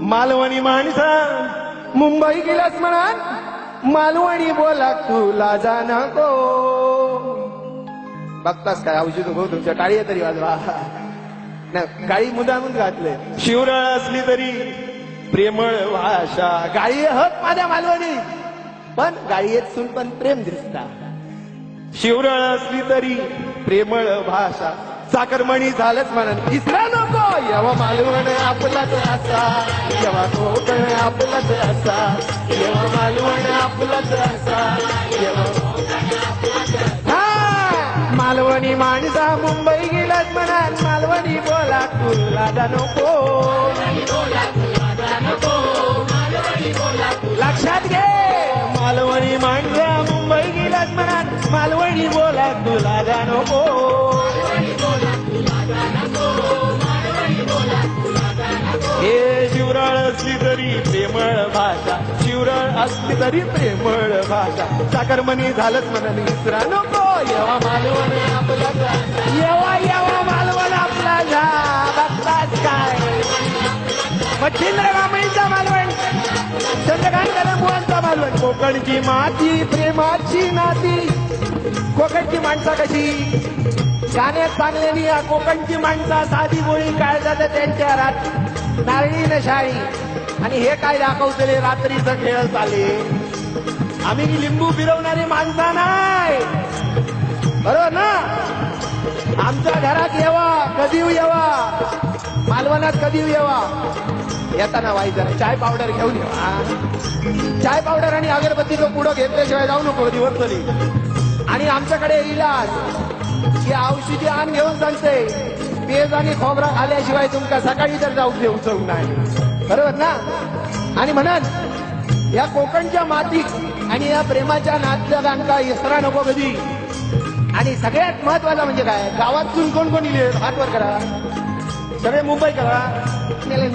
मालवणी माणसा मुंबई गेलास म्हणा मालवणी बोला तुला जा नको. बघतास काय औषध भाऊ तुमच्या टाळी तरी वाजवा ना. गाळी मुदामून घातले. शिवराळ असली तरी प्रेमळ भाषा. गाळी हत माझ्या मालवणी पण गाळी येत सुन पण प्रेम दिसता. शिवराळ असली तरी प्रेमळ भाषा. साखरमणी झालंच म्हणून विसरा नको. येवा मालवण आपलाच असा येवा कोकण आपलाच असा येवा मालवण आपलाच असा मालवणी माणसा मुंबई गेलात म्हणा मालवणी बोला तुला जा नको. लक्षात घे मालवणी माणसा मुंबई गेलात म्हणा मालवणी बोला तुला जा नको. हे शिवराळ असली तरी प्रेमळ भाषा. शिवराळ असली तरी प्रेमळ भाषा. साखरमणी झालंच म्हणून विसरा नको. येवा मालवण आपला येवा येवा मालवण आपला जा. बघताच काय मच्छिंद्र कांबळीचा मालवण चंद्रकांत कदमबुवांचा मालवण. कोकणची माती प्रेमाची नाती. कोकणची माणसा कशी गाण्यात चांगल्यानी या कोकणची माणसा साधी गोळी काळजात त्यांच्या रात नारळी न शाळी. आणि हे काय दाखवतले रात्रीचं खेळ चाले. आम्ही लिंबू फिरवणारी माणसा नाही बरोबर ना. आमच्या घरात येवा कधी येवा मालवणात कधी येवा. येताना वाईचा चाय पावडर घेऊन येवा. चाय पावडर आणि अगरबत्तीचं पुढं घेतल्याशिवाय जाऊ नको दिवस तरी. आणि आमच्याकडे इलाज की औषधी आण घेऊन सांगते. पेज आणि खोबरा खाल्ल्याशिवाय तुमका सकाळी तर जाऊ देऊ चव नाही बरोबर ना. आणि म्हणून या कोकणच्या मातीत आणि या प्रेमाच्या नातल्या गाणका इसरा नको कधी. आणि सगळ्यात महत्वाचं म्हणजे काय गावातून कोण कोण इले हात वर करा. सगळे मुंबई करा.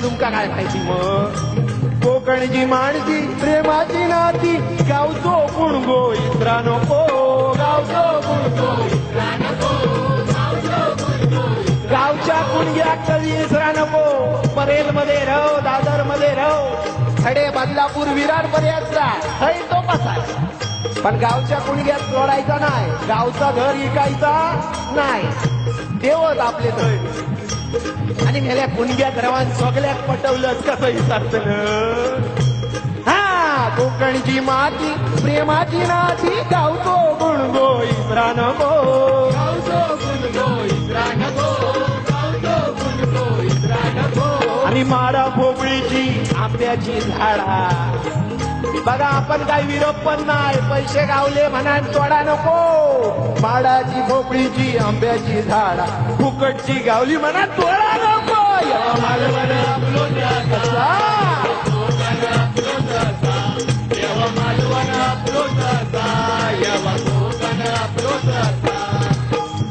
तुमका काय माहिती मग. कोकणची माणसी प्रेमाची नाती. गावचो गुणगो इसरा नको. गावचो गुणगो इसरा नको. गावच्या कुणग्या कधी इसरा नको. परेल मध्ये राहो दादर मध्ये राहो खडे बदलापूर विरार पर्यंत राह तो कसा. पण गावच्या कुणग्यात जोडायचा नाही. गावचा घर इकायचा नाही. देवच आपले थय. आणि मेल्या कुणग्यात रवान सगळ्यात पटवलं कसं विचारतं. हा कोकणची माती प्रेमाची नाती. गावतो गुणगो इसरा नको. गावतो गुणगो इसरा नको. गावतो गुणगो इसरा नको. आणि माडा भोपळीची आंब्याची झाडा. बघा आपण काही विरोध पण नाही. पैसे गावले म्हणा तोडा नको. माडाची भोपळीची आंब्याची झाडा. फुकटची गावली म्हणा तोडा नको. मालवण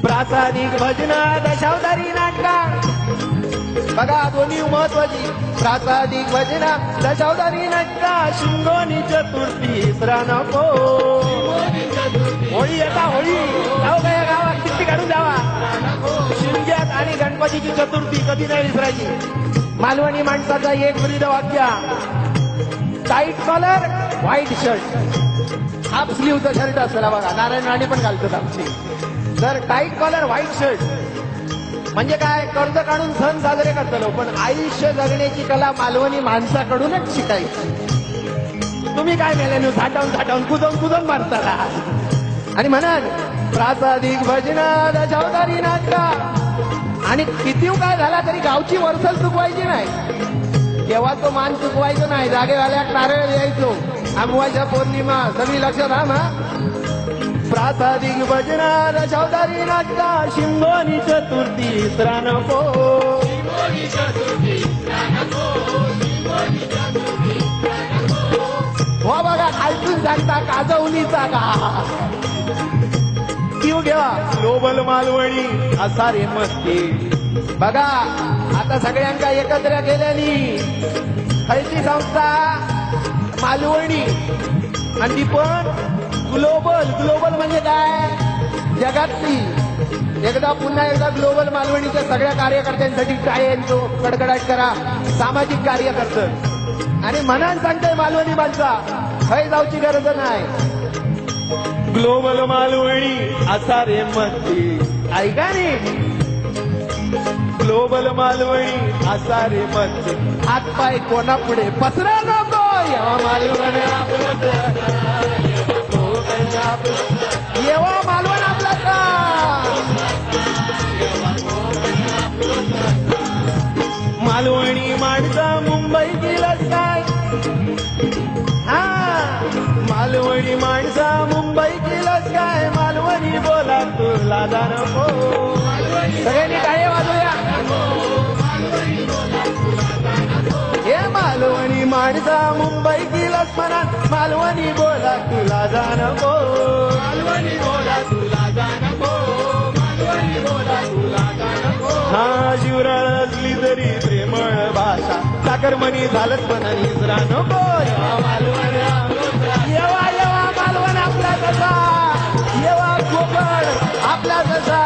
प्रासादिक भजना दशावतारी नाटका. बघा दोन्ही महत्वाची. प्रासादिक भजना दशावतारी नाटका. शिंगोनी चतुर्थी इसरा नको. होळी येता होळी जाऊ का या गावात किती काढून जावा. शिमग्यात आणि गणपतीची चतुर्थी कधी नाही विसरायची. मालवणी माणसाचा एक ब्रीद वाक्य. Tight collar white shirt. Half स्लीवचं शर्ट असला बघा. नारायण राणे पण घालतात आमची. तर टाईट कॉलर व्हाईट शर्ट म्हणजे काय कर्ज काढून सण साजरे करतलो. पण आयुष्य जगण्याची कला मालवणी माणसाकडूनच शिकायची. तुम्ही काय मेल्याने साठवून साठवून कुदून मारता. आणि म्हणून प्रासादिक भजना दशावतारी नाटका. आणि किती काय झाला तरी गावची वरसल चुकवायची नाही. तेव्हा तो मान चुकवायचो नाही. जागेवाल्या नारळ द्यायचो. अमावास्या पौर्णिमा सगळी लक्षात राहा ना. प्रासादिक भजना दशावतारी नाटका. शिंगोनी चतुर्थी इसरा नको. हो बघा खालतून सांगता काजवलीचा का. किंवा घेवा ग्लोबल मालवणी असा रे मस्ती. बघा आता सगळ्यांका एकत्र केल्यानी खयची संस्था मालवणी. आणि ती पण ग्लोबल म्हणजे काय जगातली. एकदा पुन्हा एकदा ग्लोबल मालवणीच्या सगळ्या कार्यकर्त्यांसाठी काय कडकडाट करा. सामाजिक कार्य करतं. आणि मनान सांगताय मालवणी माणसा खय जाऊची गरज नाही. ग्लोबल मालवणी असा रे मस्ती ऐका नी. ग्लोबल मालवणी असा रे मस्ती हातपाय कोणा पुढे पसरा नको. येवा मालवण येवा मालवण आपला का. मालवणी माणसा मुंबई गेलाच काय. हा मालवणी माणसा मुंबई गेलाच काय. मालवणी बोला तुला नको. सगळ्यांनी टाळे वाजवूया. हे मालवणी माणसा मुंबई गेलाच म्हणा. मालवणी बोला तुला नको. मालवणी बोला तुला नको. मालवणी बोला तुला नको. हा शिवराळ असली तरी प्रेमळ भाषा. साखरमणी झालंच पण निसरा नको. येवा मालवण येवा येवा मालवण आपला कसा. येवा कोकण आपला कसा.